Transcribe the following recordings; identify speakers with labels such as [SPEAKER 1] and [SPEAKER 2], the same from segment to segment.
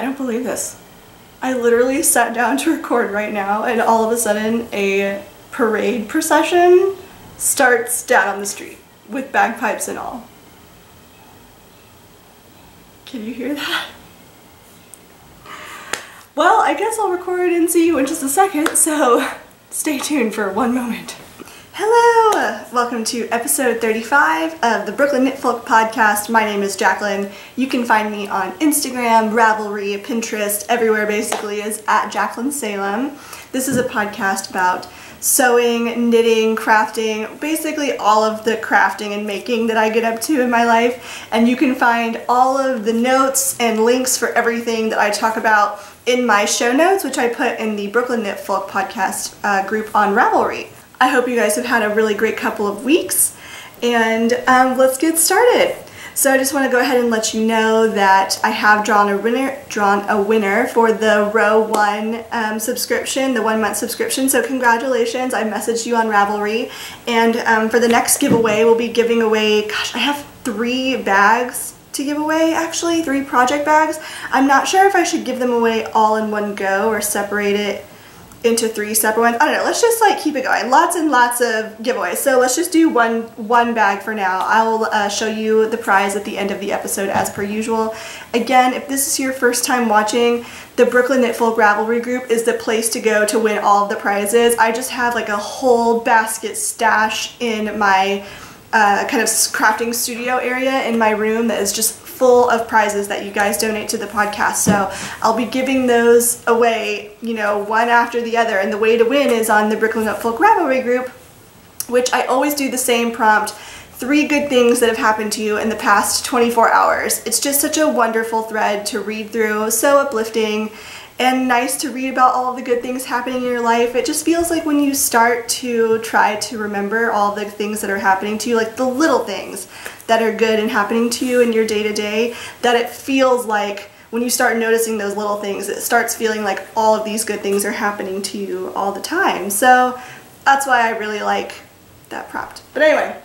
[SPEAKER 1] don't believe this. I literally sat down to record right now and all of a sudden a parade procession starts down on the street with bagpipes and all. Can you hear that? Well, I guess I'll record and see you in just a second, so stay tuned for one moment. Hello! Welcome to episode 35 of the Brooklyn Knitfolk podcast. My name is Jaclyn. You can find me on Instagram, Ravelry, Pinterest, everywhere basically is at Jaclyn Salem. This is a podcast about sewing, knitting, crafting, basically all of the crafting and making that I get up to in my life. And you can find all of the notes and links for everything that I talk about in my show notes, which I put in the Brooklyn Knitfolk podcast group on Ravelry. I hope you guys have had a really great couple of weeks, and let's get started. So I just want to go ahead and let you know that I have drawn a winner for the row 1 subscription, the 1-month subscription. So congratulations! I messaged you on Ravelry, and for the next giveaway, we'll be giving away. Gosh, I have 3 bags to give away. Actually, 3 project bags. I'm not sure if I should give them away all in one go or separate it into 3 separate ones. I don't know, let's just like keep it going. Lots and lots of giveaways. So let's just do one bag for now. I will show you the prize at the end of the episode as per usual. Again, if this is your first time watching, the Brooklyn Knitfolk Ravelry group is the place to go to win all of the prizes. I just have like a whole basket stash in my kind of crafting studio area in my room that is just full of prizes that you guys donate to the podcast. So I'll be giving those away, you know, one after the other. And the way to win is on the Brooklyn Knitfolk Ravelry group, which I always do the same prompt: 3 good things that have happened to you in the past 24 hours. It's just such a wonderful thread to read through, so uplifting and nice to read about all of the good things happening in your life. It just feels like when you start to try to remember all the things that are happening to you, like the little things that are good and happening to you in your day-to-day, that it feels like when you start noticing those little things, it starts feeling like all of these good things are happening to you all the time. So that's why I really like that prompt. But anyway,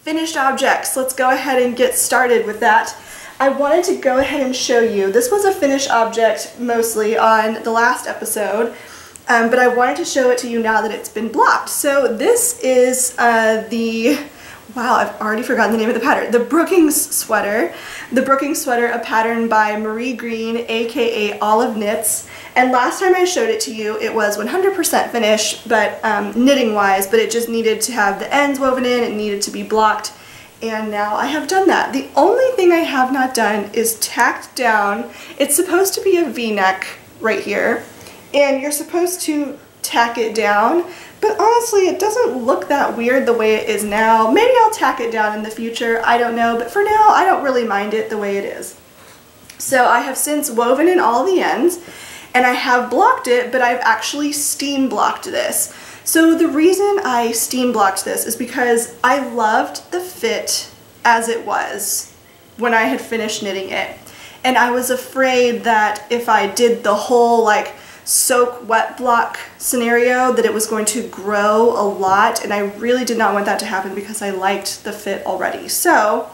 [SPEAKER 1] finished objects. Let's go ahead and get started with that. I wanted to go ahead and show you, this was a finished object mostly on the last episode, but I wanted to show it to you now that it's been blocked. So this is wow, I've already forgotten the name of the pattern. The Brookings sweater. The Brookings sweater, a pattern by Marie Green, aka Olive Knits. And last time I showed it to you, it was 100% finished, but knitting wise, but it just needed to have the ends woven in, it needed to be blocked. And now I have done that. The only thing I have not done is tacked down. It's supposed to be a V-neck right here, and you're supposed to tack it down, but honestly it doesn't look that weird the way it is now. Maybe I'll tack it down in the future, I don't know, but for now I don't really mind it the way it is. So I have since woven in all the ends, and I have blocked it, but I've actually steam blocked this. So the reason I steam blocked this is because I loved the fit as it was when I had finished knitting it. And I was afraid that if I did the whole like soak wet block scenario that it was going to grow a lot, and I really did not want that to happen because I liked the fit already. So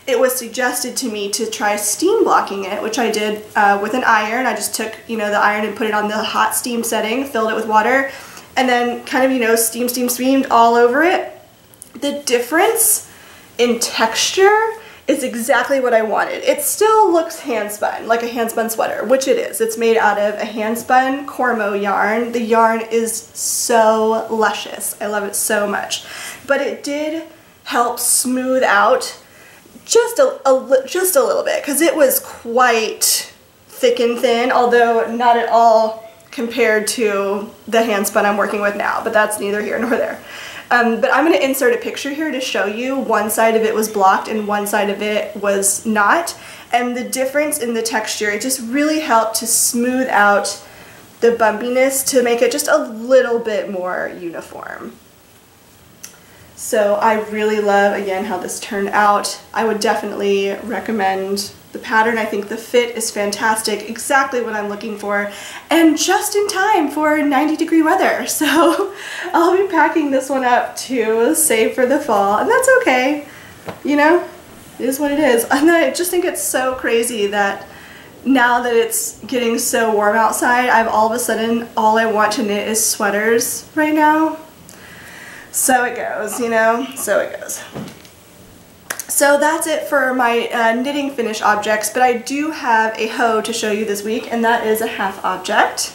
[SPEAKER 1] it was suggested to me to try steam blocking it, which I did with an iron. I just took, you know, the iron and put it on the hot steam setting, filled it with water, and then kind of, you know, steamed all over it. The difference in texture is exactly what I wanted. It still looks hand-spun, like a hand-spun sweater, which it is. It's made out of a hand-spun Cormo yarn. The yarn is so luscious. I love it so much. But it did help smooth out just a little bit, because it was quite thick and thin, although not at all compared to the handspun I'm working with now, but that's neither here nor there. But I'm going to insert a picture here to show you one side of it was blocked and one side of it was not, and the difference in the texture. It just really helped to smooth out the bumpiness to make it just a little bit more uniform. So I really love, again, how this turned out. I would definitely recommend the pattern. I think the fit is fantastic, exactly what I'm looking for, and just in time for 90-degree weather. So I'll be packing this one up to save for the fall, and that's okay. You know, it is what it is. And I just think it's so crazy that now that it's getting so warm outside, all of a sudden all I want to knit is sweaters right now. So it goes, you know, so it goes. So that's it for my knitting finish objects, but I do have a hoe to show you this week, and that is a half object.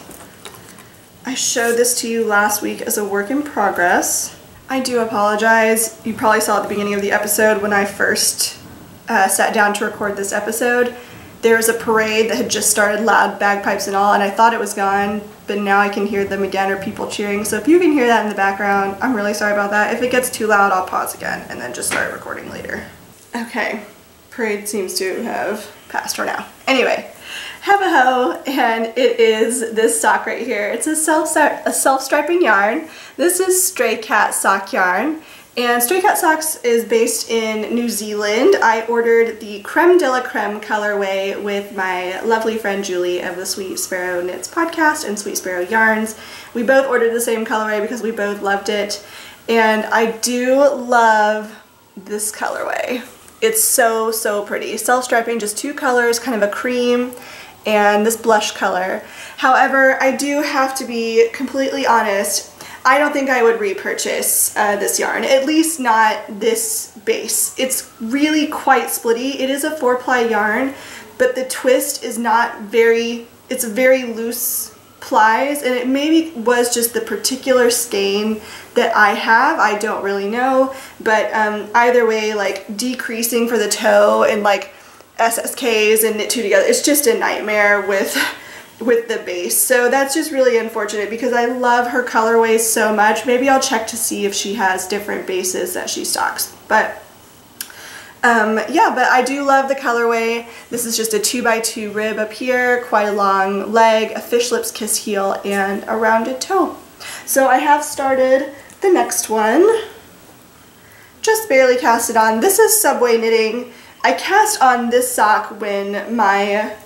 [SPEAKER 1] I showed this to you last week as a work in progress. I do apologize. You probably saw at the beginning of the episode when I first sat down to record this episode. There was a parade that had just started, loud bagpipes and all, and I thought it was gone, but now I can hear them again, or people cheering. So if you can hear that in the background, I'm really sorry about that. If it gets too loud, I'll pause again and then just start recording later. Okay, parade seems to have passed for now. Anyway, have a hoe, and it is this sock right here. It's a self-striping yarn. This is Stray Cat sock yarn, and Stray Cat Socks is based in New Zealand. I ordered the Creme de la Creme colorway with my lovely friend Julie of the Sweet Sparrow Knits podcast and Sweet Sparrow Yarns. We both ordered the same colorway because we both loved it, and I do love this colorway. It's so, so pretty. Self-striping, just two colors, kind of a cream and this blush color. However, I do have to be completely honest. I don't think I would repurchase this yarn, at least not this base. It's really quite splitty. It is a 4-ply yarn, but the twist is not very, it's very loose plies, and it maybe was just the particular skein that I have. I don't really know, but either way, like decreasing for the toe and like SSKs and knit two together, it's just a nightmare with the base. So that's just really unfortunate because I love her colorways so much. Maybe I'll check to see if she has different bases that she stocks, but yeah, but I do love the colorway. This is just a 2x2 rib up here, quite a long leg, a fish lips kiss heel, and a rounded toe. So I have started the next one. Just barely cast it on. This is Subway knitting. I cast on this sock when my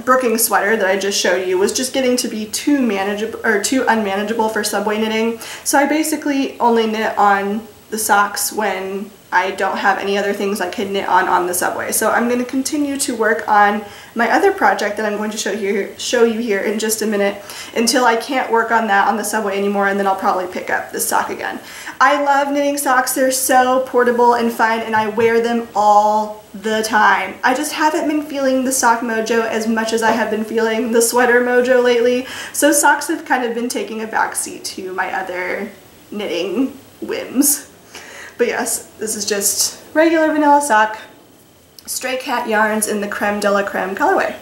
[SPEAKER 1] brooking sweater that I just showed you was just getting to be too unmanageable for Subway knitting. So I basically only knit on the socks when I don't have any other things I could knit on the Subway. So I'm going to continue to work on my other project that I'm going to show you here in just a minute until I can't work on that on the Subway anymore, and then I'll probably pick up this sock again. I love knitting socks. They're so portable and fun, and I wear them all the time. I just haven't been feeling the sock mojo as much as I have been feeling the sweater mojo lately, so socks have kind of been taking a backseat to my other knitting whims. But yes, this is just regular vanilla sock, Stray Cat yarns in the Creme de la Creme colorway.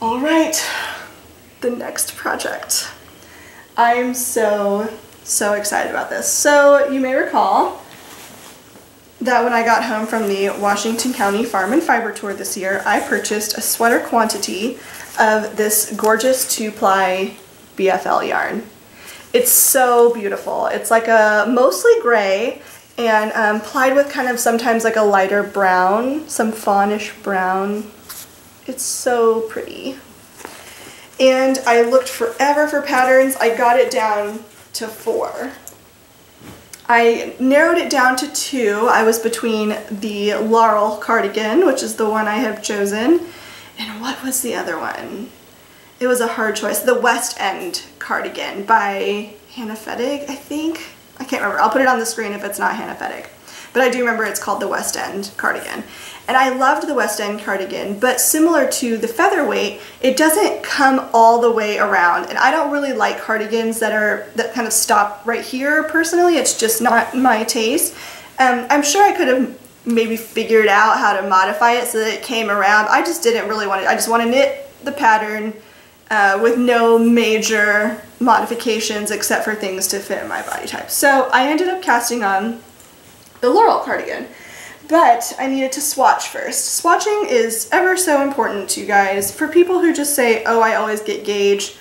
[SPEAKER 1] Alright, the next project. I am so excited about this. So you may recall that when I got home from the Washington County Farm and Fiber Tour this year, I purchased a sweater quantity of this gorgeous 2-ply BFL yarn. It's so beautiful. It's like a mostly gray and plied with kind of sometimes like a lighter brown, some fawnish brown. It's so pretty. And I looked forever for patterns. I got it down to 4. I narrowed it down to 2. I was between the Laurel cardigan, which is the one I have chosen, and what was the other one? It was a hard choice. The West End cardigan by Hannah Fettig, I think. I can't remember. I'll put it on the screen if it's not Hannah Fettig. But I do remember it's called the West End cardigan. And I loved the West End cardigan, but similar to the featherweight, it doesn't come all the way around. And I don't really like cardigans that kind of stop right here personally. It's just not my taste. I'm sure I could have maybe figured out how to modify it so that it came around. I just didn't really want it. I just want to knit the pattern with no major modifications except for things to fit my body type. So I ended up casting on the Laurel cardigan, but I needed to swatch first. Swatching is ever so important, you guys. For people who just say, oh, I always get gauge,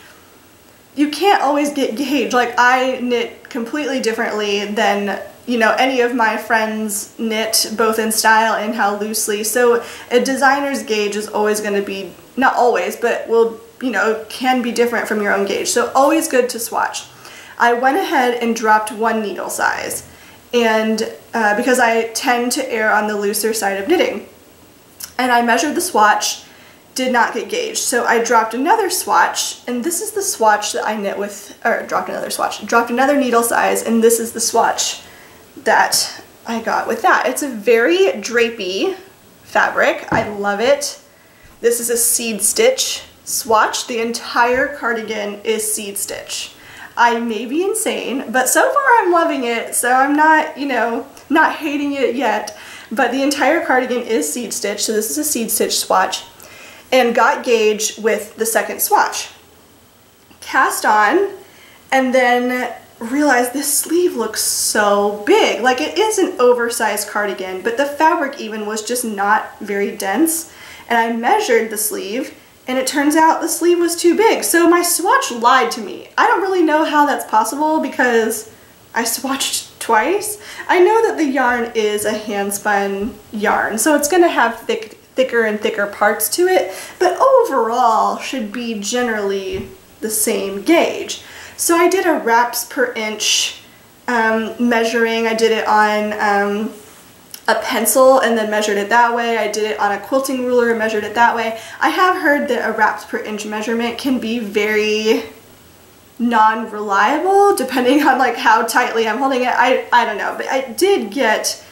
[SPEAKER 1] you can't always get gauge. Like, I knit completely differently than, you know, any of my friends knit, both in style and how loosely. So a designer's gauge is always going to be, not always, but will, you know, can be different from your own gauge. So always good to swatch. I went ahead and dropped 1 needle size, and because I tend to err on the looser side of knitting. and I measured the swatch, did not get gauged. So I dropped another swatch, and this is the swatch that I knit with, or dropped another needle size, and this is the swatch that I got with that. It's a very drapey fabric. I love it. This is a seed stitch swatch. The entire cardigan is seed stitch. I may be insane, but so far I'm loving it, so I'm not, you know, not hating it yet. But the entire cardigan is seed stitch, so this is a seed stitch swatch, and got gauged with the second swatch. Cast on, and then realized this sleeve looks so big. Like, it is an oversized cardigan, but the fabric even was just not very dense. And I measured the sleeve, and it turns out the sleeve was too big. So my swatch lied to me. I don't really know how that's possible because I swatched twice. I know that the yarn is a hand spun yarn, so it's gonna have thicker and thicker parts to it, but overall should be generally the same gauge. So I did a wraps per inch measuring. I did it on a pencil and then measured it that way. I did it on a quilting ruler and measured it that way. I have heard that a wraps per inch measurement can be very non-reliable depending on like how tightly I'm holding it. I don't know, but I did get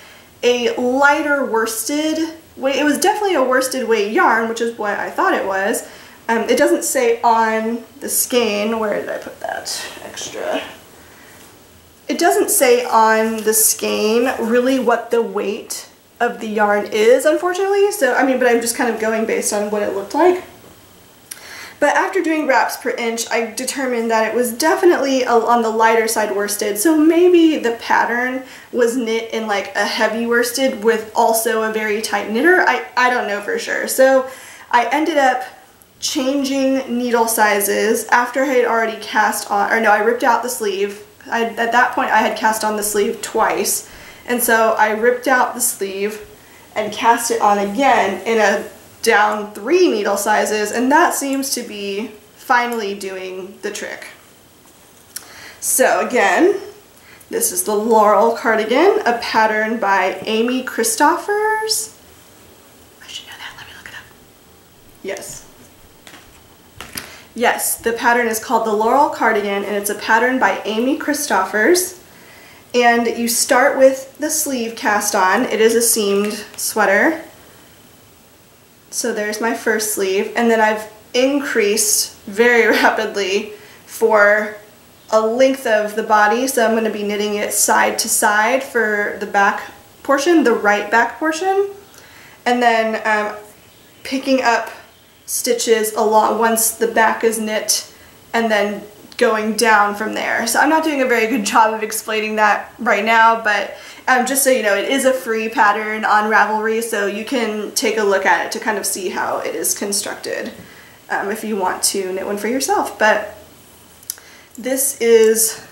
[SPEAKER 1] a lighter worsted weight. It was definitely a worsted weight yarn, which is what I thought it was. It doesn't say on the skein. Where did I put that extra? It doesn't say on the skein really what the weight of the yarn is, unfortunately. So, I mean, but I'm just kind of going based on what it looked like. But after doing wraps per inch, I determined that it was definitely on the lighter side worsted. So maybe the pattern was knit in like a heavy worsted with also a very tight knitter. I don't know for sure. So I ended up changing needle sizes after I had already cast on, or no, I ripped out the sleeve. At that point I had cast on the sleeve twice, and so I ripped out the sleeve and cast it on again in a down 3 needle sizes, and that seems to be finally doing the trick. So again, this is the Laurel cardigan, a pattern by Amy Christophers. I should know that, let me look it up. Yes. Yes, the pattern is called the Laurel cardigan, and it's a pattern by Amy Christophers. And you start with the sleeve cast on. It is a seamed sweater. So there's my first sleeve, and then I've increased very rapidly for a length of the body, so I'm going to be knitting it side to side for the back portion, the right back portion, and then picking up stitches along once the back is knit, and then going down from there. So I'm not doing a very good job of explaining that right now, but just so you know, it is a free pattern on Ravelry, so you can take a look at it to kind of see how it is constructed if you want to knit one for yourself. But this is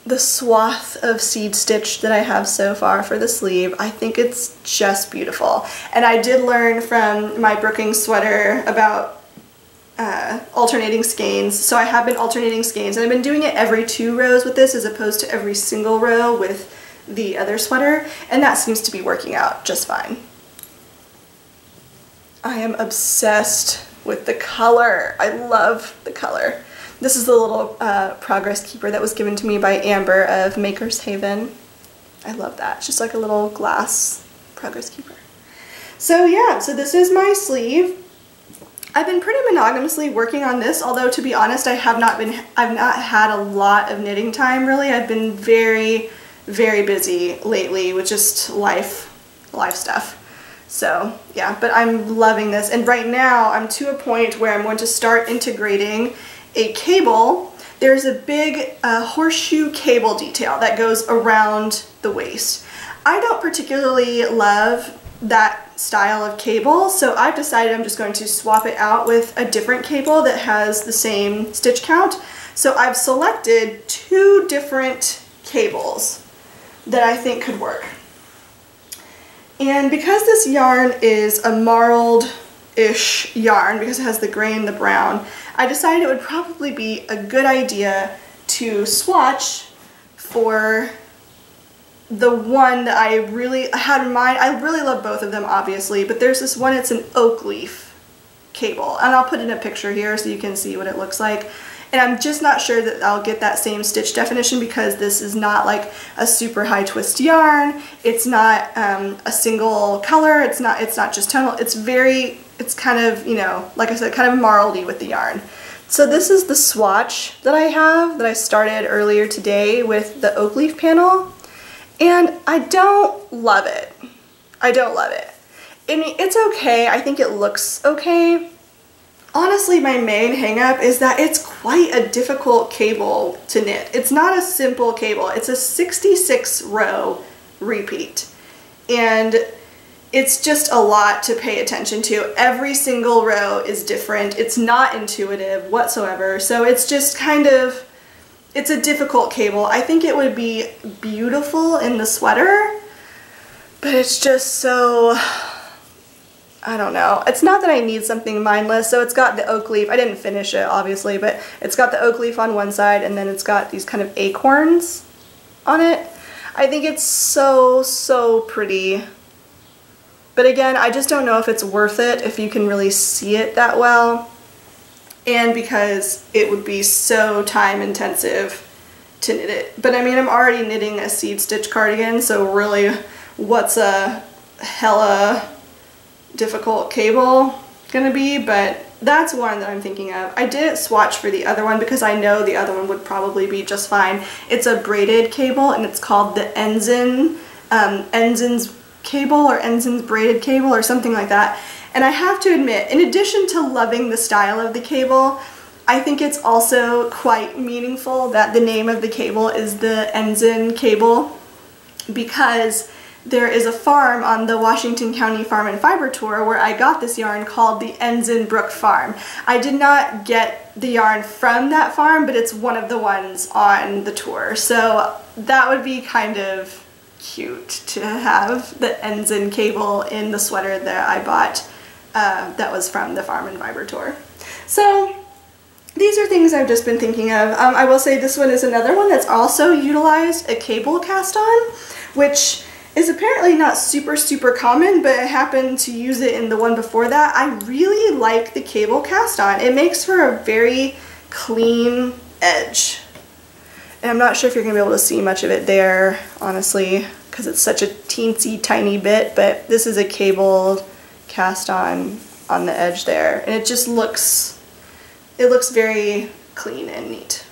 [SPEAKER 1] the swath of seed stitch that I have so far for the sleeve. I think it's just beautiful. And I did learn from my Brookings sweater about alternating skeins. So I have been alternating skeins, and I've been doing it every 2 rows with this as opposed to every single row with the other sweater, and that seems to be working out just fine. I am obsessed with the color. I love the color. This is the little progress keeper that was given to me by Amber of Maker's Haven. I love that. It's just like a little glass progress keeper. So yeah, so this is my sleeve. I've been pretty monogamously working on this, although to be honest, I've not had a lot of knitting time really. I've been very busy lately with just life stuff. So yeah, but I'm loving this, and right now I'm to a point where I'm going to start integrating a cable. There's a big horseshoe cable detail that goes around the waist. I don't particularly love that style of cable, so I've decided I'm just going to swap it out with a different cable that has the same stitch count. So I've selected 2 different cables that I think could work. And because this yarn is a marled-ish yarn, because it has the gray and the brown, I decided it would probably be a good idea to swatch for the one that I really had in mind. I really love both of them, obviously, but there's this one, it's an oak leaf cable, and I'll put in a picture here so you can see what it looks like. And I'm just not sure that I'll get that same stitch definition because this is not like a super high twist yarn. It's not a single color. It's not just tonal. It's kind of, you know, like I said, kind of marledy with the yarn. So this is the swatch that I have that I started earlier today with the oak leaf panel. And I don't love it. I don't love it. I mean, it's okay. I think it looks okay. Honestly, my main hang-up is that it's quite a difficult cable to knit. It's not a simple cable. It's a 66 row repeat. And it's just a lot to pay attention to. Every single row is different. It's not intuitive whatsoever. So it's just kind of, it's a difficult cable. I think it would be beautiful in the sweater, but it's just so, I don't know. It's not that I need something mindless. So it's got the oak leaf. I didn't finish it, obviously, but it's got the oak leaf on one side, and then it's got these kind of acorns on it. I think it's so, so pretty. But again, I just don't know if it's worth it if you can really see it that well. And because it would be so time intensive to knit it. But I mean, I'm already knitting a seed stitch cardigan, so really, what's a hella difficult cable gonna be? But that's one that I'm thinking of. I didn't swatch for the other one because I know the other one would probably be just fine. It's a braided cable and it's called the Ensign's cable or Ensign's braided cable or something like that. And I have to admit, in addition to loving the style of the cable, I think it's also quite meaningful that the name of the cable is the Ensign cable, because there is a farm on the Washington County Farm and Fiber Tour where I got this yarn called the Ensign Brook Farm. I did not get the yarn from that farm, but it's one of the ones on the tour. So that would be kind of cute to have the Ensign cable in the sweater that I bought that was from the Farm and Fiber Tour. So these are things I've just been thinking of. I will say this one is another one that's also utilized a cable cast on, which is apparently not super common, but I happened to use it in the one before that. I really like the cable cast on. It makes for a very clean edge. And I'm not sure if you're gonna be able to see much of it there, honestly, because it's such a teensy tiny bit, but this is a cable cast on the edge there. And it just looks, it looks very clean and neat.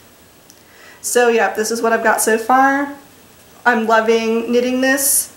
[SPEAKER 1] So yeah, this is what I've got so far. I'm loving knitting this.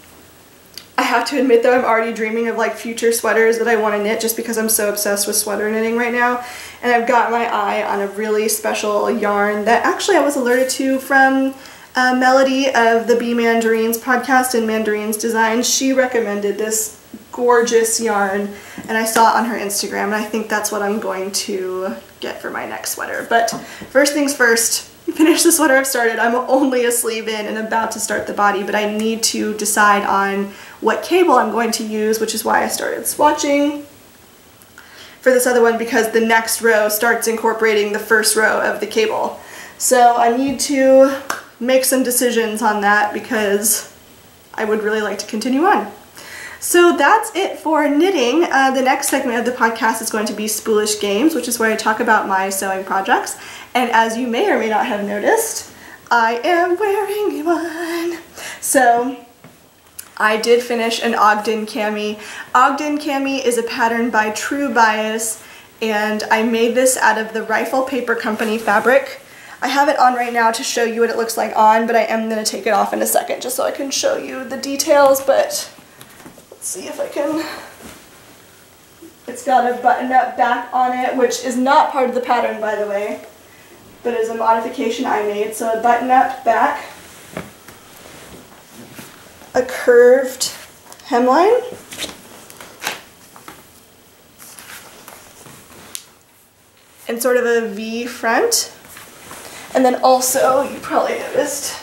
[SPEAKER 1] I have to admit though, I'm already dreaming of like future sweaters that I want to knit just because I'm so obsessed with sweater knitting right now. And I've got my eye on a really special yarn that actually I was alerted to from Melody of the Bee Mandarines podcast and Mandarines Designs. She recommended this gorgeous yarn and I saw it on her Instagram, and I think that's what I'm going to get for my next sweater. But first things first, finish the sweater I've started. I'm only a sleeve in and about to start the body, but I need to decide on what cable I'm going to use, which is why I started swatching for this other one, because the next row starts incorporating the first row of the cable. So I need to make some decisions on that because I would really like to continue on. So that's it for knitting. The next segment of the podcast is going to be Spoolish Games, which is where I talk about my sewing projects. And as you may or may not have noticed, I am wearing one. So I did finish an Ogden cami. Ogden cami is a pattern by True Bias, and I made this out of the Rifle Paper Company fabric. I have it on right now to show you what it looks like on, but I am going to take it off in a second just so I can show you the details. But let's see if I can. It's got a button-up back on it, which is not part of the pattern, by the way, but is a modification I made. So a button-up back, a curved hemline, and sort of a V front, and then also, you probably noticed,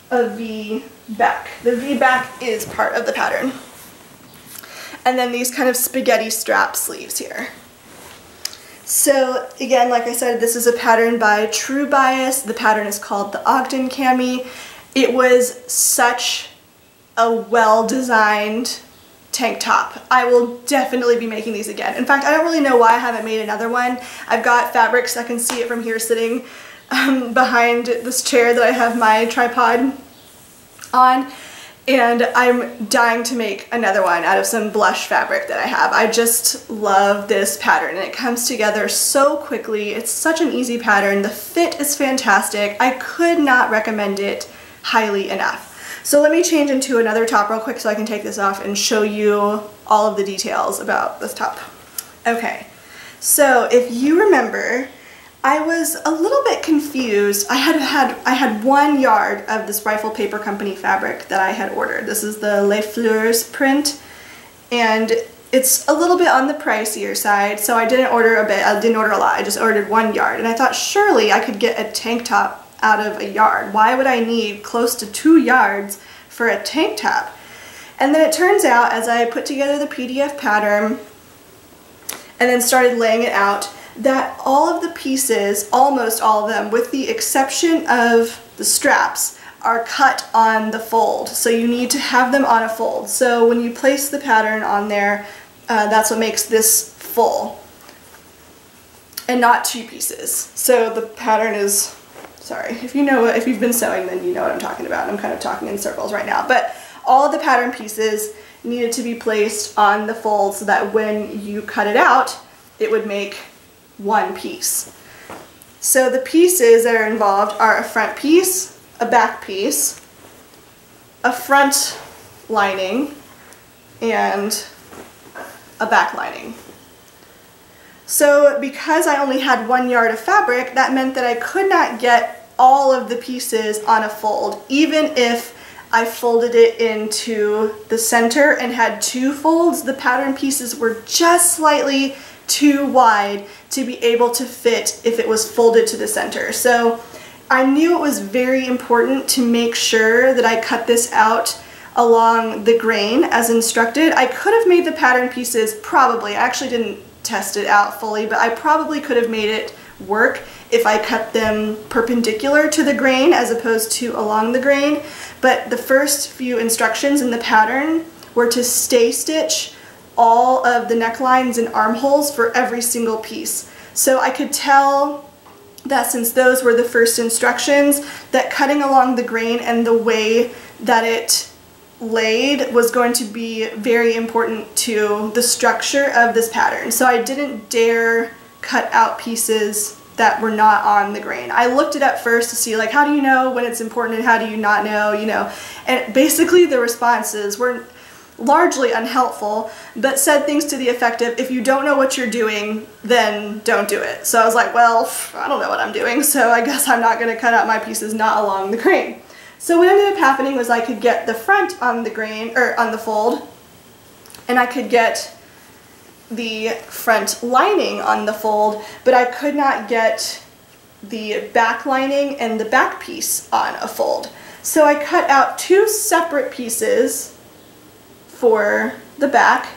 [SPEAKER 1] a V back. The V back is part of the pattern. And then these kind of spaghetti strap sleeves here. So again, like I said, this is a pattern by True Bias. The pattern is called the Ogden Cami. It was such a well-designed tank top. I will definitely be making these again. In fact, I don't really know why I haven't made another one. I've got fabrics, I can see it from here sitting behind this chair that I have my tripod on, and I'm dying to make another one out of some blush fabric that I have. I just love this pattern, and it comes together so quickly. It's such an easy pattern. The fit is fantastic. I could not recommend it highly enough. So let me change into another top real quick so I can take this off and show you all of the details about this top. Okay, so if you remember, I was a little bit confused. I had 1 yard of this Rifle Paper Company fabric that I had ordered. This is the Les Fleurs print, and it's a little bit on the pricier side, so I didn't order a bit. I didn't order a lot. I just ordered 1 yard, and I thought surely I could get a tank top out of a yard. Why would I need close to 2 yards for a tank top? And then it turns out, as I put together the PDF pattern and then started laying it out, that all of the pieces, almost all of them, with the exception of the straps, are cut on the fold. So you need to have them on a fold. So when you place the pattern on there, that's what makes this full and not 2 pieces. So the pattern is, sorry, if you've been sewing, then you know what I'm talking about. I'm kind of talking in circles right now, but all of the pattern pieces needed to be placed on the fold so that when you cut it out, it would make 1 piece. So the pieces that are involved are a front piece, a back piece, a front lining, and a back lining. So because I only had 1 yard of fabric, that meant that I could not get all of the pieces on a fold, even if I folded it into the center and had 2 folds. The pattern pieces were just slightly too wide to be able to fit if it was folded to the center. So I knew it was very important to make sure that I cut this out along the grain as instructed. I could have made the pattern pieces, probably, I actually didn't test it out fully, but I probably could have made it work if I cut them perpendicular to the grain as opposed to along the grain. But the first few instructions in the pattern were to stay stitch all of the necklines and armholes for every single piece. So I could tell that since those were the first instructions, that cutting along the grain and the way that it laid was going to be very important to the structure of this pattern. So I didn't dare cut out pieces that were not on the grain. I looked it up first to see, like, how do you know when it's important and how do you not know, you know? And basically the responses were largely unhelpful, but said things to the effect of, if you don't know what you're doing, then don't do it. So I was like, well, I don't know what I'm doing, so I guess I'm not going to cut out my pieces not along the grain. So what ended up happening was I could get the front on the grain, or on the fold, and I could get the front lining on the fold, but I could not get the back lining and the back piece on a fold. So I cut out 2 separate pieces for the back,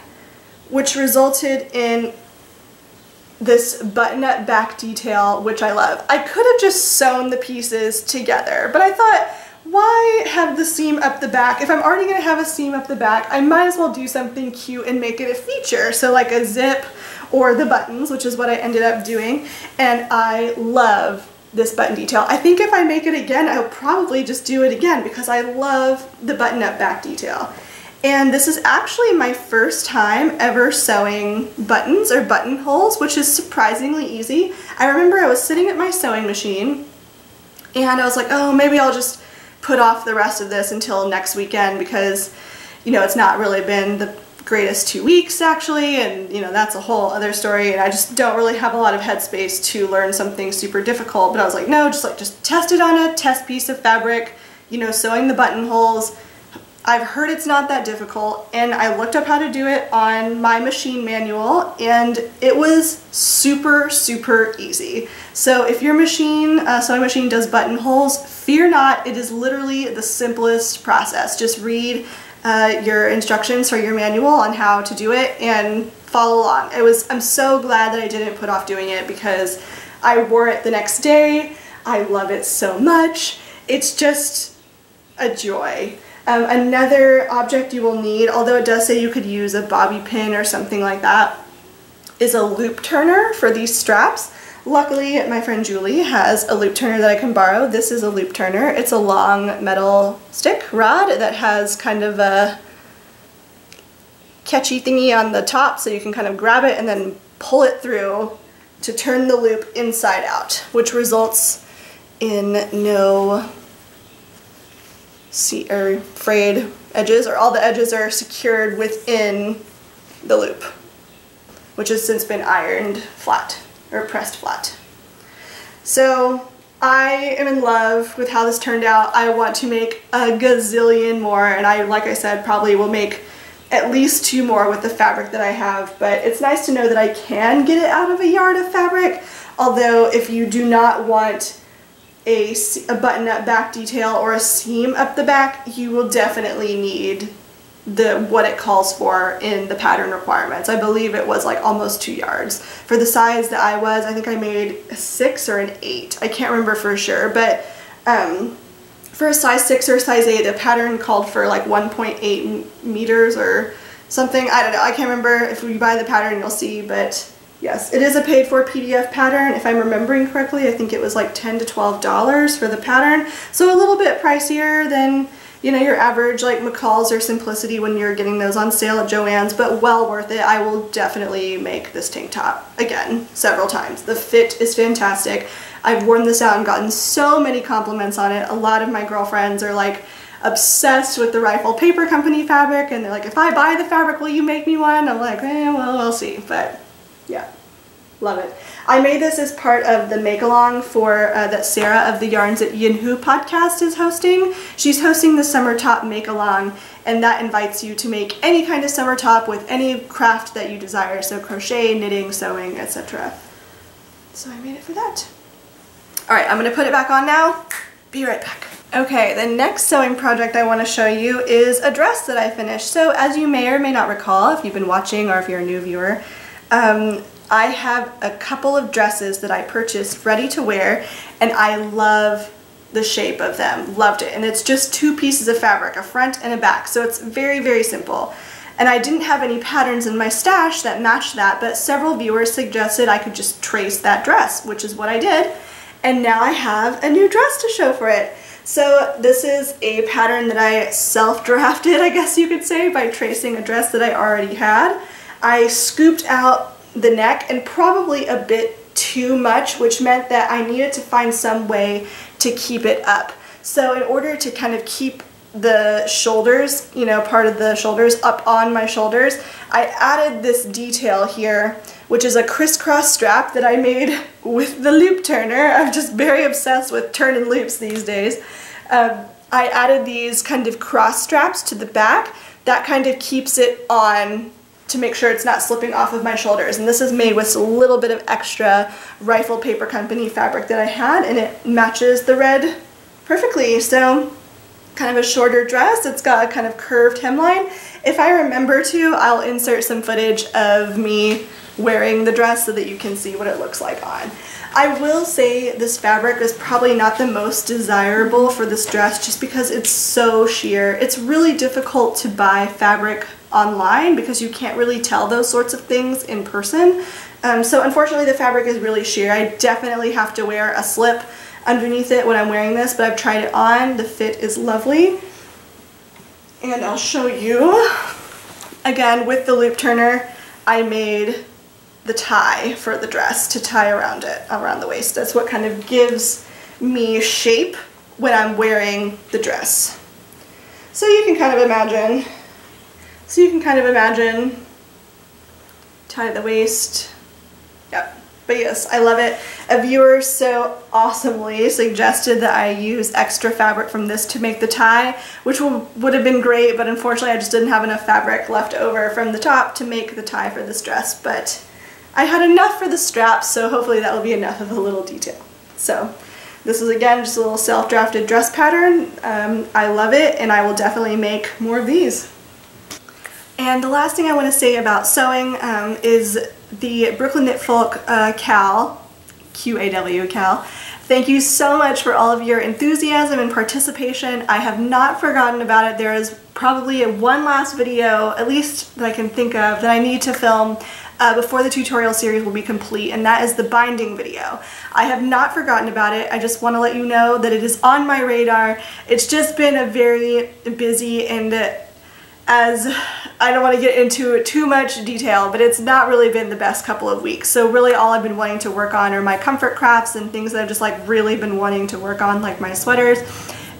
[SPEAKER 1] which resulted in this button-up back detail, which I love. I could have just sewn the pieces together, but I thought, why have the seam up the back? If I'm already going to have a seam up the back, I might as well do something cute and make it a feature. So like a zip or the buttons, which is what I ended up doing. And I love this button detail. I think if I make it again, I'll probably just do it again because I love the button-up back detail. And this is actually my first time ever sewing buttons or buttonholes, which is surprisingly easy. I remember I was sitting at my sewing machine and I was like, oh, maybe I'll just put off the rest of this until next weekend because, you know, it's not really been the greatest 2 weeks actually, and you know, that's a whole other story, and I just don't really have a lot of headspace to learn something super difficult. But I was like, no, just test it on a test piece of fabric, you know, sewing the buttonholes. I've heard it's not that difficult, and I looked up how to do it on my machine manual, and it was super, super easy. So if your sewing machine does buttonholes, fear not, it is literally the simplest process. Just read your instructions for your manual on how to do it and follow along. I'm so glad that I didn't put off doing it because I wore it the next day. I love it so much. It's just a joy. Another object you will need, although it does say you could use a bobby pin or something like that, is a loop turner for these straps. Luckily, my friend Julie has a loop turner that I can borrow. This is a loop turner. It's a long metal stick rod that has kind of a catchy thingy on the top, so you can kind of grab it and then pull it through to turn the loop inside out, which results in no frayed edges, or all the edges are secured within the loop, which has since been ironed flat or pressed flat. So I am in love with how this turned out. I want to make a gazillion more, and like I said, probably will make at least 2 more with the fabric that I have, but it's nice to know that I can get it out of a yard of fabric. Although if you do not want a button-up back detail or a seam up the back, you will definitely need what it calls for in the pattern requirements. I believe it was like almost 2 yards. For the size that I think I made a 6 or an 8. I can't remember for sure, but for a size 6 or size 8, the pattern called for like 1.8 meters or something. I don't know, I can't remember. If you buy the pattern, you'll see, but yes, it is a paid-for PDF pattern. If I'm remembering correctly, I think it was like $10 to $12 for the pattern. So a little bit pricier than, you know, your average like McCall's or Simplicity when you're getting those on sale at Joann's, but well worth it. I will definitely make this tank top again several times. The fit is fantastic. I've worn this out and gotten so many compliments on it. A lot of my girlfriends are like obsessed with the Rifle Paper Company fabric, and they're like, if I buy the fabric, will you make me one? I'm like, well, we'll see. But yeah, love it. I made this as part of the make-along for that Sarah of the Yarns at Yinhu podcast is hosting. She's hosting the summer top make-along, and that invites you to make any kind of summer top with any craft that you desire, so crochet, knitting, sewing, etc. So I made it for that. Alright, I'm going to put it back on now. Be right back. Okay, the next sewing project I want to show you is a dress that I finished. So as you may or may not recall, if you've been watching or if you're a new viewer, I have a couple of dresses that I purchased ready to wear, and I love the shape of them. Loved it. And it's just 2 pieces of fabric, a front and a back, so it's very, very simple. And I didn't have any patterns in my stash that matched that, but several viewers suggested I could just trace that dress, which is what I did. And now I have a new dress to show for it. So this is a pattern that I self-drafted, I guess you could say, by tracing a dress that I already had. I scooped out the neck and probably a bit too much, which meant that I needed to find some way to keep it up. So in order to kind of keep the shoulders, you know, part of the shoulders up on my shoulders, I added this detail here, which is a crisscross strap that I made with the loop turner. I'm just very obsessed with turning loops these days. I added these kind of cross straps to the back. That kind of keeps it on to make sure it's not slipping off of my shoulders. And this is made with a little bit of extra Rifle Paper Company fabric that I had, and it matches the red perfectly. So kind of a shorter dress. It's got a kind of curved hemline. If I remember to, I'll insert some footage of me wearing the dress so that you can see what it looks like on. I will say this fabric is probably not the most desirable for this dress just because it's so sheer. It's really difficult to buy fabric online because you can't really tell those sorts of things in person. So unfortunately the fabric is really sheer. I definitely have to wear a slip underneath it when I'm wearing this, but I've tried it on. The fit is lovely. And I'll show you. Again, with the loop turner, I made the tie for the dress to tie around it, around the waist. That's what kind of gives me shape when I'm wearing the dress. So you can kind of imagine, tie the waist. Yep. But yes, I love it. A viewer so awesomely suggested that I use extra fabric from this to make the tie, which would have been great, but unfortunately I just didn't have enough fabric left over from the top to make the tie for this dress. But I had enough for the straps, so hopefully that will be enough of a little detail. So this is again just a little self-drafted dress pattern. I love it, and I will definitely make more of these. And the last thing I want to say about sewing is the Brooklyn Knitfolk Cal, Q-A-W Cal, Thank you so much for all of your enthusiasm and participation. I have not forgotten about it. There is probably one last video, at least that I can think of, that I need to film before the tutorial series will be complete, and that is the binding video. I have not forgotten about it. I just want to let you know that it is on my radar. It's just been a very busy, and as I don't want to get into too much detail, but it's not really been the best couple of weeks. So really all I've been wanting to work on are my comfort crafts and things that I've just like really been wanting to work on, like my sweaters.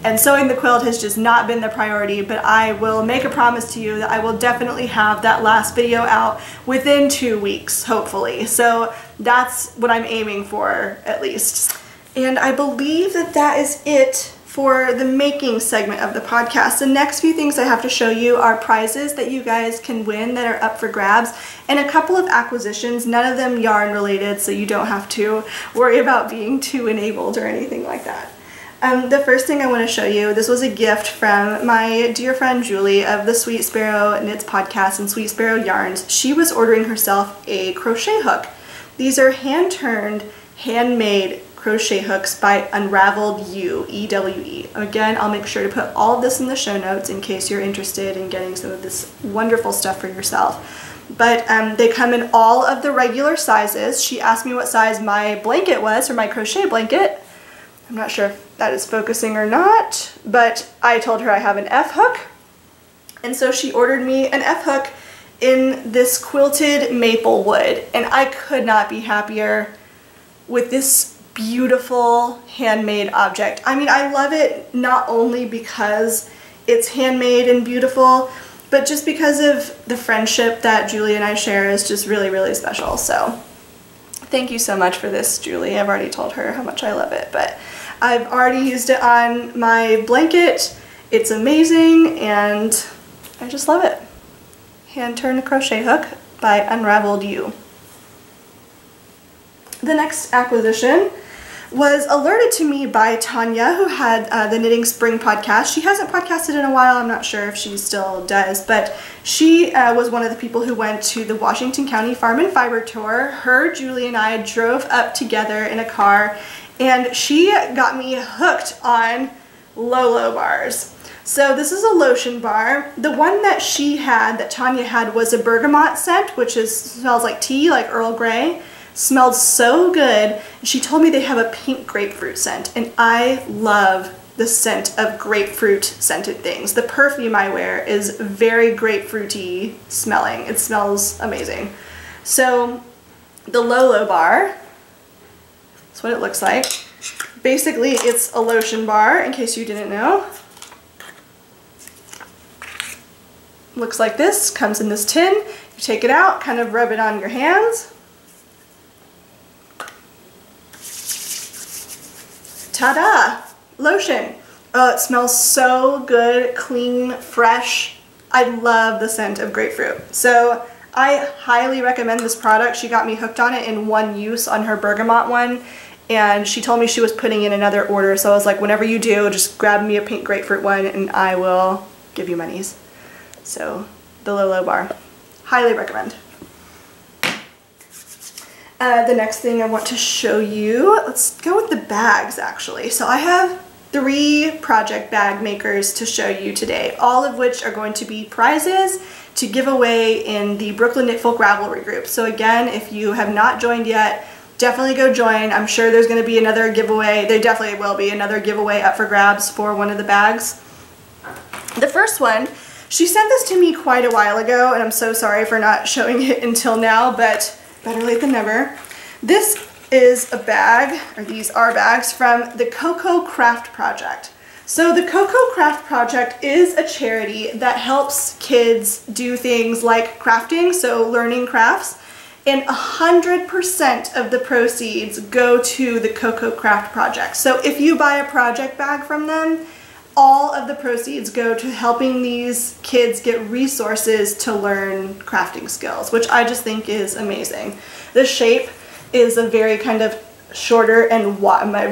[SPEAKER 1] And sewing the quilt has just not been the priority, but I will make a promise to you that I will definitely have that last video out within 2 weeks, hopefully. So that's what I'm aiming for, at least. And I believe that that is it for the making segment of the podcast. The next few things I have to show you are prizes that you guys can win that are up for grabs, and a couple of acquisitions, none of them yarn related, so you don't have to worry about being too enabled or anything like that. The first thing I want to show you, this was a gift from my dear friend Julie of the Sweet Sparrow Knits podcast and Sweet Sparrow Yarns. She was ordering herself a crochet hook. These are hand-turned, handmade crochet hooks by Unraveled You, E-W-E. Again, I'll make sure to put all of this in the show notes in case you're interested in getting some of this wonderful stuff for yourself. But they come in all of the regular sizes. She asked me what size my blanket was for my crochet blanket. I'm not sure if that is focusing or not, but I told her I have an F hook, and so she ordered me an F hook in this quilted maple wood, and I could not be happier with this beautiful handmade object. I mean, I love it not only because it's handmade and beautiful, but just because of the friendship that Julie and I share is just really, really special. So thank you so much for this, Julie. I've already told her how much I love it, but I've already used it on my blanket. It's amazing, and I just love it. Hand-turned crochet hook by Unraveled You. The next acquisition was alerted to me by Tanya, who had the Knitting Spring podcast. She hasn't podcasted in a while. I'm not sure if she still does, but she was one of the people who went to the Washington County Farm and Fiber Tour. Her, Julie, and I drove up together in a car, and she got me hooked on Lolo bars. So this is a lotion bar. The one that she had, that Tanya had, was a bergamot scent, which smells like tea, like Earl Grey. Smelled so good. She told me they have a pink grapefruit scent, and I love the scent of grapefruit scented things. The perfume I wear is very grapefruity smelling. It smells amazing. So the Lolo bar, that's what it looks like. Basically, it's a lotion bar, in case you didn't know. Looks like this, comes in this tin. You take it out, kind of rub it on your hands. Ta-da! Lotion. Oh, it smells so good, clean, fresh. I love the scent of grapefruit. So I highly recommend this product. She got me hooked on it in one use on her bergamot one, and she told me she was putting in another order, so I was like, whenever you do, just grab me a pink grapefruit one and I will give you monies. So the Lolo bar. Highly recommend. The next thing I want to show you, let's go with the bags actually. So I have 3 project bag makers to show you today, all of which are going to be prizes to give away in the Brooklyn Knitfolk Ravelry group. So again, if you have not joined yet, definitely go join. I'm sure there's going to be another giveaway. There definitely will be another giveaway up for grabs for one of the bags. The first one, she sent this to me quite a while ago, and I'm so sorry for not showing it until now, but better late than never. This is a bag, or these are bags, from the Cocoa Craft Project. So the Cocoa Craft Project is a charity that helps kids do things like crafting, so learning crafts, and 100% of the proceeds go to the Cocoa Craft Project. So if you buy a project bag from them, all of the proceeds go to helping these kids get resources to learn crafting skills, which I just think is amazing. The shape is a very kind of shorter and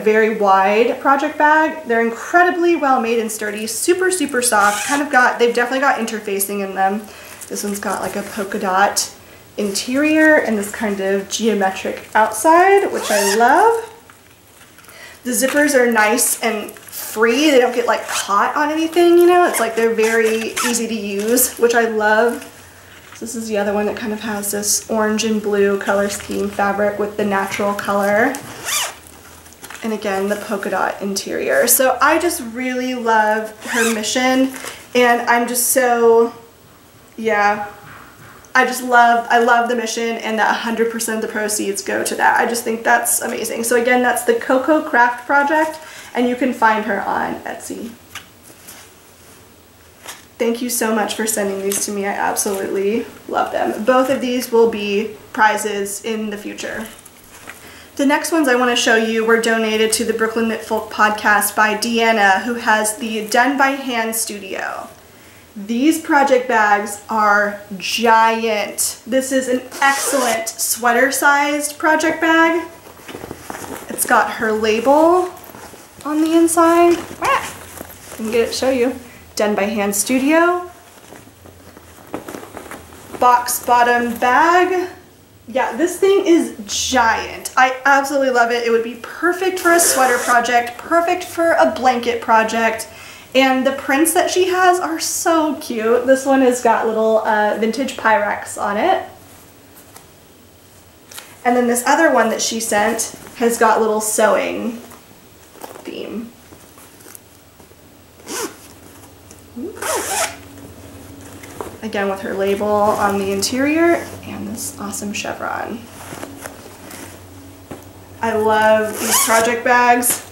[SPEAKER 1] very wide project bag. They're incredibly well made and sturdy, super, super soft. They've definitely got interfacing in them. This one's got like a polka dot interior and this kind of geometric outside, which I love. The zippers are nice and free. They don't get like caught on anything, you know? It's like they're very easy to use, which I love. So this is the other one that kind of has this orange and blue color scheme fabric with the natural color. And again, the polka dot interior. So I just really love her mission, and I'm just so, yeah, I love the mission, and that 100% of the proceeds go to that. I just think that's amazing. So again, that's the Coco Craft Project, and you can find her on Etsy. Thank you so much for sending these to me. I absolutely love them. Both of these will be prizes in the future. The next ones I want to show you were donated to the Brooklyn Knitfolk podcast by Deanna, who has the Done by Hand studio. These project bags are giant. This is an excellent sweater-sized project bag. It's got her label on the inside. I can get it, show you. Done by Hand Studio. Box bottom bag. Yeah, this thing is giant. I absolutely love it. It would be perfect for a sweater project, perfect for a blanket project. And the prints that she has are so cute. This one has got little vintage Pyrex on it. And then this other one that she sent has got little sewing theme. Again, with her label on the interior and this awesome chevron. I love these project bags.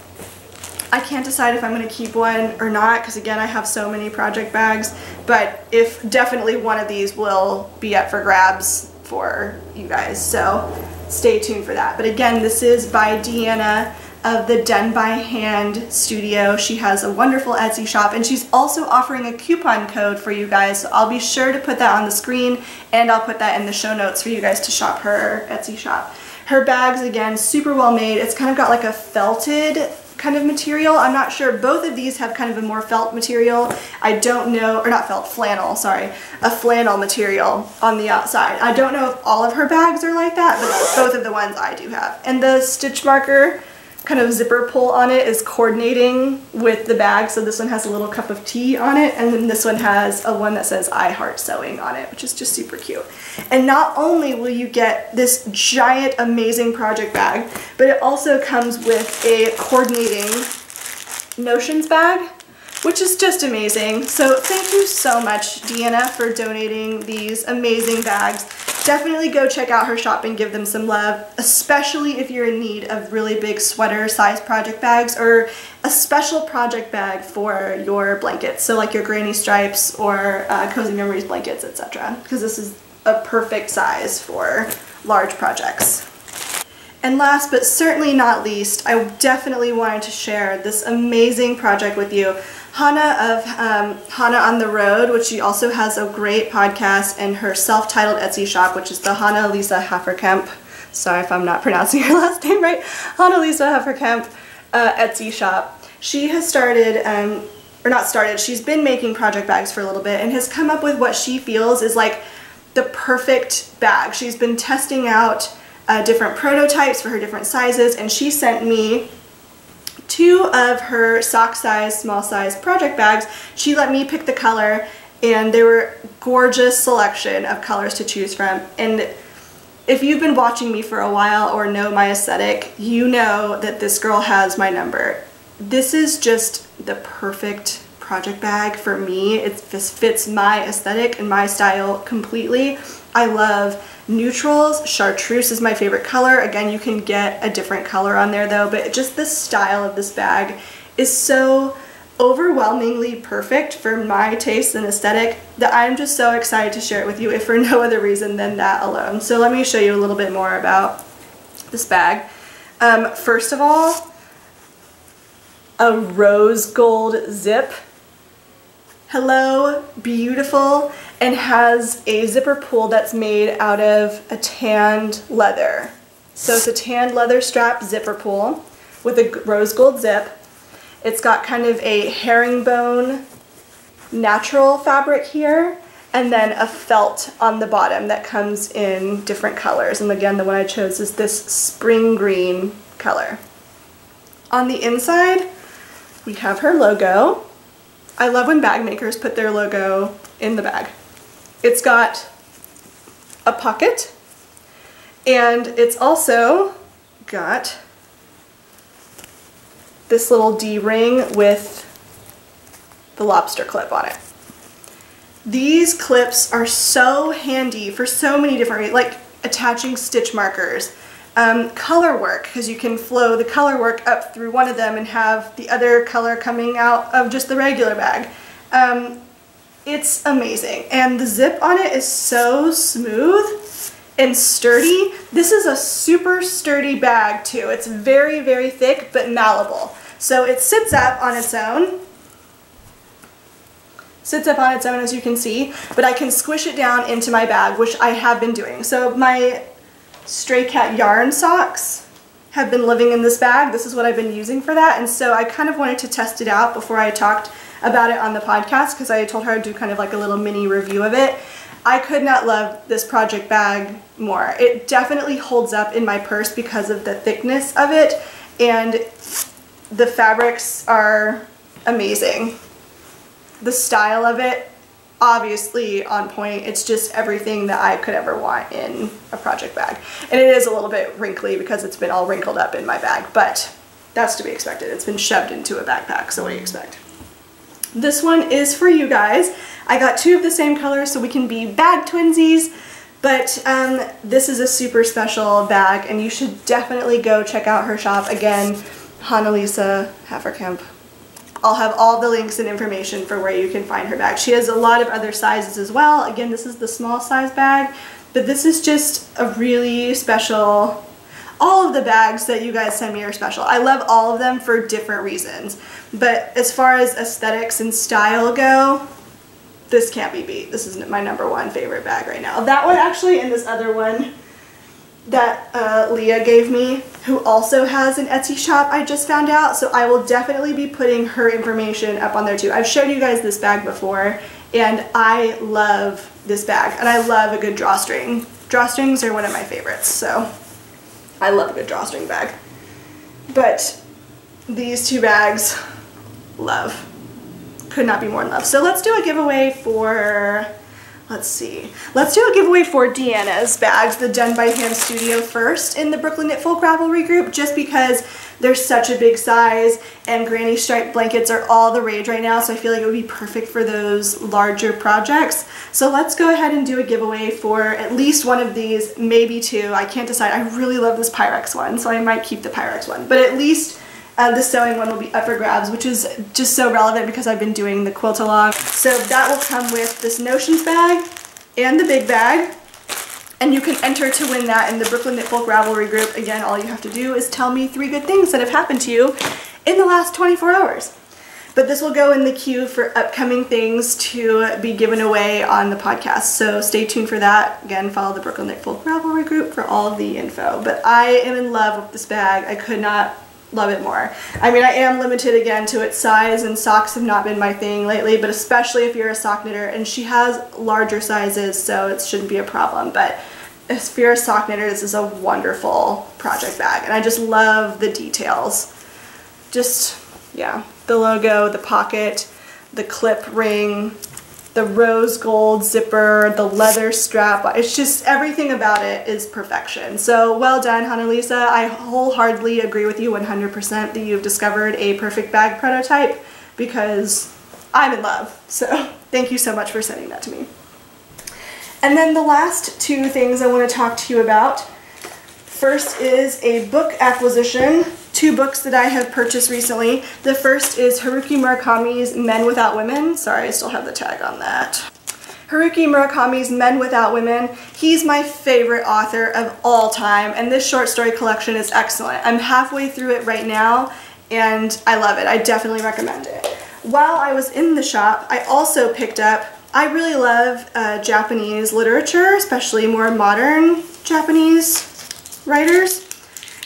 [SPEAKER 1] I can't decide if I'm going to keep one or not, because again, I have so many project bags, but if definitely one of these will be up for grabs for you guys, so stay tuned for that. But again, this is by Deanna of the Done by Hand studio. She has a wonderful Etsy shop, and she's also offering a coupon code for you guys, so I'll be sure to put that on the screen, and I'll put that in the show notes for you guys to shop her Etsy shop. Her bags, again, super well made. It's kind of got like a felted kind of material. I'm not sure. Both of these have kind of a more felt material. I don't know, or not felt, flannel, sorry. A flannel material on the outside. I don't know if all of her bags are like that, but both of the ones I do have. And the stitch marker kind of zipper pull on it is coordinating with the bag. So this one has a little cup of tea on it, and then this one has a one that says I Heart Sewing on it, which is just super cute. And not only will you get this giant amazing project bag, but it also comes with a coordinating notions bag, which is just amazing. So thank you so much, Deanna, for donating these amazing bags. Definitely go check out her shop and give them some love, especially if you're in need of really big sweater size project bags or a special project bag for your blankets. So like your granny stripes or Cozy Memories blankets, etc. Because this is a perfect size for large projects. And last but certainly not least, I definitely wanted to share this amazing project with you. Hannah of Hannah on the Road, which she also has a great podcast, and her self-titled Etsy shop, which is the Hannah Lisa Haferkamp. Sorry if I'm not pronouncing her last name right. Hannah Lisa Haferkamp Etsy shop. She has started, or not started, she's been making project bags for a little bit and has come up with what she feels is like the perfect bag. She's been testing out different prototypes for her different sizes, and she sent me 2 of her sock size, small size project bags. She let me pick the color, and they were gorgeous selection of colors to choose from. And if you've been watching me for a while or know my aesthetic, you know that this girl has my number. This is just the perfect project bag for me. It just fits my aesthetic and my style completely. I love neutrals. Chartreuse is my favorite color. Again, you can get a different color on there though, but just the style of this bag is so overwhelmingly perfect for my taste and aesthetic that I'm just so excited to share it with you, if for no other reason than that alone. So let me show you a little bit more about this bag. First of all, a rose gold zip. Hello, beautiful, and has a zipper pull that's made out of a tanned leather. So it's a tanned leather strap zipper pull with a rose gold zip. It's got kind of a herringbone natural fabric here, and then a felt on the bottom that comes in different colors. And again, the one I chose is this spring green color. On the inside, we have her logo. I love when bag makers put their logo in the bag. It's got a pocket, and it's also got this little D-ring with the lobster clip on it. These clips are so handy for so many different, like attaching stitch markers, color work, because you can flow the color work up through one of them and have the other color coming out of just the regular bag. It's amazing, and the zip on it is so smooth and sturdy. This is a super sturdy bag too. It's very, very thick but malleable. So it sits up on its own. Sits up on its own, as you can see, but I can squish it down into my bag, which I have been doing. So my stray cat yarn socks have been living in this bag. This is what I've been using for that, and so I kind of wanted to test it out before I talked about it on the podcast, because I told her I'd do kind of like a little mini review of it. I could not love this project bag more. It definitely holds up in my purse because of the thickness of it, and the fabrics are amazing. The style of it, obviously on point. It's just everything that I could ever want in a project bag. And it is a little bit wrinkly because it's been all wrinkled up in my bag, but that's to be expected. It's been shoved into a backpack, so what do you expect? This one is for you guys. I got two of the same color so we can be bag twinsies, but this is a super special bag, and you should definitely go check out her shop. Again, Hanalisa Haferkamp. I'll have all the links and information for where you can find her bag. She has a lot of other sizes as well. Again, this is the small size bag, but this is just a really special. All of the bags that you guys send me are special. I love all of them for different reasons, but as far as aesthetics and style go, this can't be beat. This is my #1 favorite bag right now. That one actually, and this other one that Leah gave me, who also has an Etsy shop, I just found out, so I will definitely be putting her information up on there too. I've showed you guys this bag before, and I love this bag, and I love a good drawstring. Drawstrings are one of my favorites, so I love a good drawstring bag. But these two bags, love. Could not be more in love. So let's do a giveaway for, let's see. Let's do a giveaway for Deanna's bags, the Done by Hand Studio first in the Brooklyn Knitfolk Ravelry group, just because they're such a big size and granny stripe blankets are all the rage right now, so I feel like it would be perfect for those larger projects. So let's go ahead and do a giveaway for at least one of these, maybe two. I can't decide. I really love this Pyrex one, so I might keep the Pyrex one, but at least the sewing one will be up for grabs, which is just so relevant because I've been doing the quilt-along. So that will come with this Notions bag and the big bag, and you can enter to win that in the Brooklyn Knitfolk Ravelry group. Again, all you have to do is tell me 3 good things that have happened to you in the last 24 hours. But this will go in the queue for upcoming things to be given away on the podcast, so stay tuned for that. Again, follow the Brooklyn Knitfolk Ravelry group for all of the info. But I am in love with this bag. I could not love it more. I mean, I am limited again to its size, and socks have not been my thing lately, but especially if you're a sock knitter, and she has larger sizes, so it shouldn't be a problem. But if you're a sock knitter, this is a wonderful project bag, and I just love the details. Just, yeah, the logo, the pocket, the clip ring, the rose gold zipper, the leather strap. It's just, everything about it is perfection. So well done, Hanalisa. I wholeheartedly agree with you 100% that you've discovered a perfect bag prototype, because I'm in love. So thank you so much for sending that to me. And then the last 2 things I want to talk to you about. First is a book acquisition. 2 books that I have purchased recently. The first is Haruki Murakami's Men Without Women. Sorry, I still have the tag on that. Haruki Murakami's Men Without Women. He's my favorite author of all time, and this short story collection is excellent. I'm halfway through it right now, and I love it. I definitely recommend it. While I was in the shop, I also picked up, I really love Japanese literature, especially more modern Japanese writers.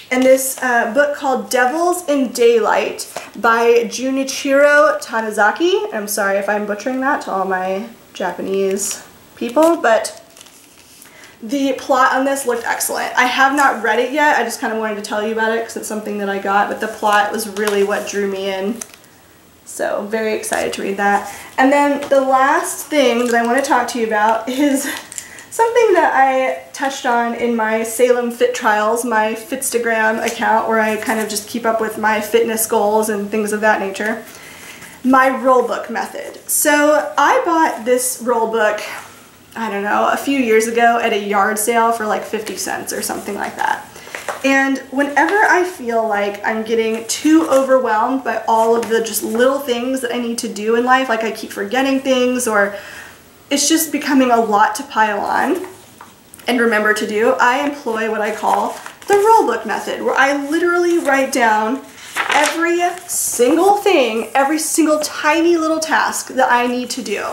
[SPEAKER 1] And this book called Devils in Daylight by Junichiro Tanizaki. I'm sorry if I'm butchering that to all my Japanese people, but The plot on this looked excellent. I have not read it yet. I just kind of wanted to tell you about it because it's something that I got, but the plot was really what drew me in. So very excited to read that. And then the last thing that I want to talk to you about is something that I touched on in my Salem Fit Trials, my Fitstagram account, where I kind of just keep up with my fitness goals and things of that nature. My roll book method. So I bought this roll book, I don't know, a few years ago at a yard sale for like 50 cents or something like that. And whenever I feel like I'm getting too overwhelmed by all of the just little things that I need to do in life, like I keep forgetting things or it's just becoming a lot to pile on and remember to do, I employ what I call the roll book method, where I literally write down every single thing, every single tiny little task that I need to do.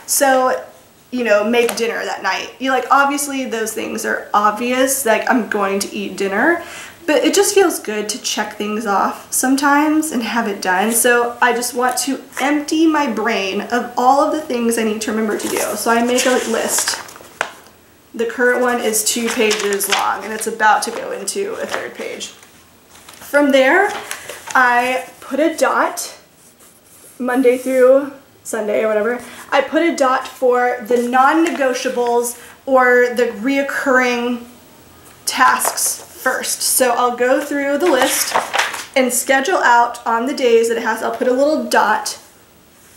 [SPEAKER 1] So, you know, make dinner that night. You like, obviously those things are obvious, like I'm going to eat dinner, but it just feels good to check things off sometimes and have it done. So I just want to empty my brain of all of the things I need to remember to do. So I make a list. The current one is 2 pages long and it's about to go into a 3rd page. From there, I put a dot Monday through Sunday or whatever. I put a dot for the non-negotiables or the reoccurring tasks first. So I'll go through the list and schedule out on the days that it has, I'll put a little dot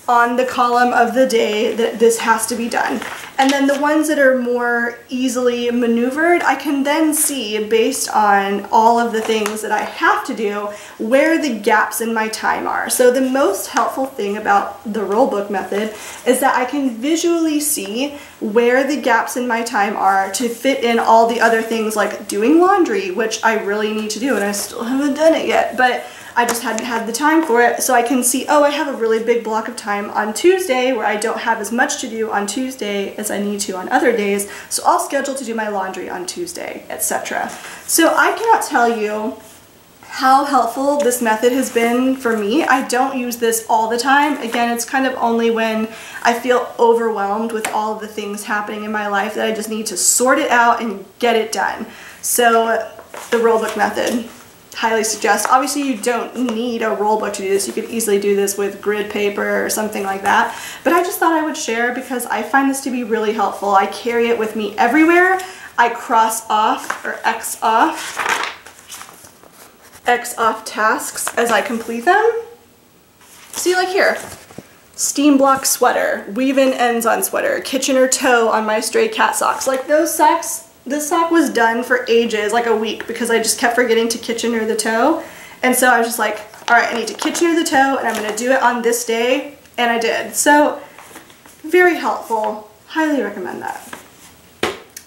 [SPEAKER 1] on the column of the day that this has to be done. And then the ones that are more easily maneuvered, I can then see, based on all of the things that I have to do, where the gaps in my time are. So the most helpful thing about the roll book method is that I can visually see where the gaps in my time are to fit in all the other things like doing laundry, which I really need to do and I still haven't done it yet, but I just hadn't had the time for it. So I can see, oh, I have a really big block of time on Tuesday where I don't have as much to do on Tuesday as I need to on other days. So I'll schedule to do my laundry on Tuesday, etc. So I cannot tell you how helpful this method has been for me. I don't use this all the time. Again, it's kind of only when I feel overwhelmed with all of the things happening in my life that I just need to sort it out and get it done. So the roll book method. Highly suggest. Obviously you don't need a roll book to do this. You could easily do this with grid paper or something like that. But I just thought I would share because I find this to be really helpful. I carry it with me everywhere. I cross off or X off tasks as I complete them. See, like here, steam block sweater, weave in ends on sweater, Kitchener toe on my stray cat socks. Like those socks, this sock was done for ages, like a week, because I just kept forgetting to Kitchener the toe. And so I was just like, all right, I need to Kitchener the toe and I'm gonna do it on this day. And I did. So very helpful. Highly recommend that.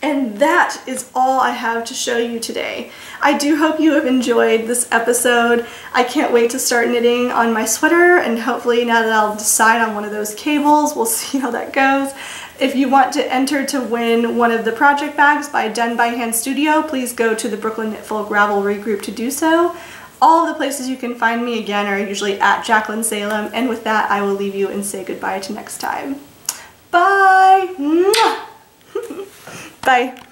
[SPEAKER 1] And that is all I have to show you today. I do hope you have enjoyed this episode. I can't wait to start knitting on my sweater, and hopefully now that I'll decide on one of those cables, we'll see how that goes. If you want to enter to win one of the project bags by Done by Hand Studio, please go to the Brooklyn Knitfolk Ravelry group to do so. All of the places you can find me again are usually at Jaclyn Salem, and with that I will leave you and say goodbye to next time. Bye! Bye!